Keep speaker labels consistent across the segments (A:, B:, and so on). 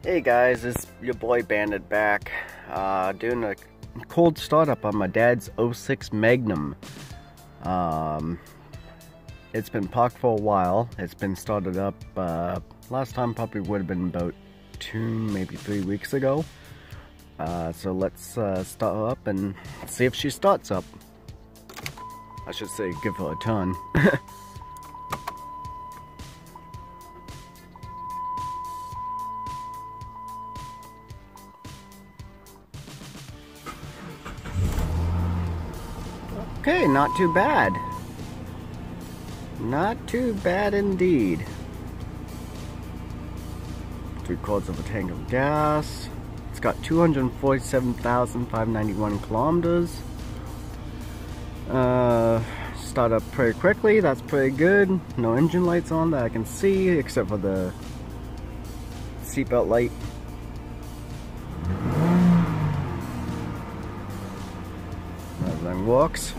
A: Hey guys, it's your boy Bandit back, doing a cold startup on my dad's 06 Magnum. It's been parked for a while. It's been started up, last time probably would have been about 2, maybe 3 weeks ago. So let's start her up and see if she starts up. I should say give her a ton. Okay, not too bad. Not too bad indeed. 3/4 of a tank of gas. It's got 247,591 kilometers. Start up pretty quickly, that's pretty good. No engine lights on that I can see, except for the seatbelt light. Everything works.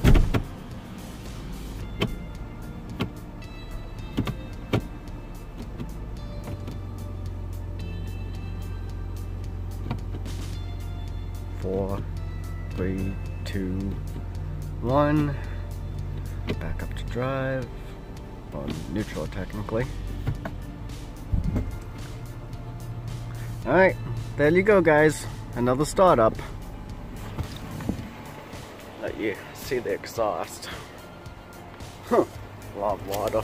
A: Four, 3, 2, 1. Back up to drive. On neutral technically. Alright, there you go guys. Another startup. Let you see the exhaust. Huh, a lot of water.